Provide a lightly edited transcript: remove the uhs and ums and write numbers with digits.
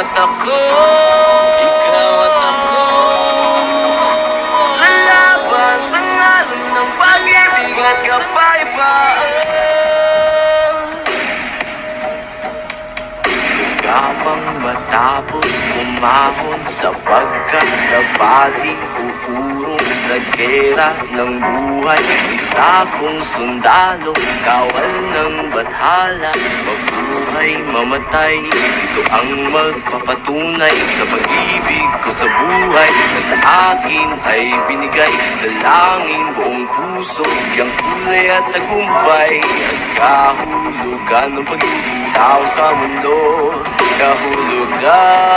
at ako, ikaw at ako, lalaban sa ngalan ng pag-ibig at kapayapaan. Kapang matapos umahon sapagkat nabaling uurong sa gera ng buhay. Isa kong sundalo, kawal ng bathala, mabuhay, mamatay, ito ang magpapatunay sa pag-ibig ko sa buhay na sa akin ay binigay. Dalangin buong puso, yang kulay at tagumpay, at kahulugan ng pag-ibig tao sa mundo. Kahulugan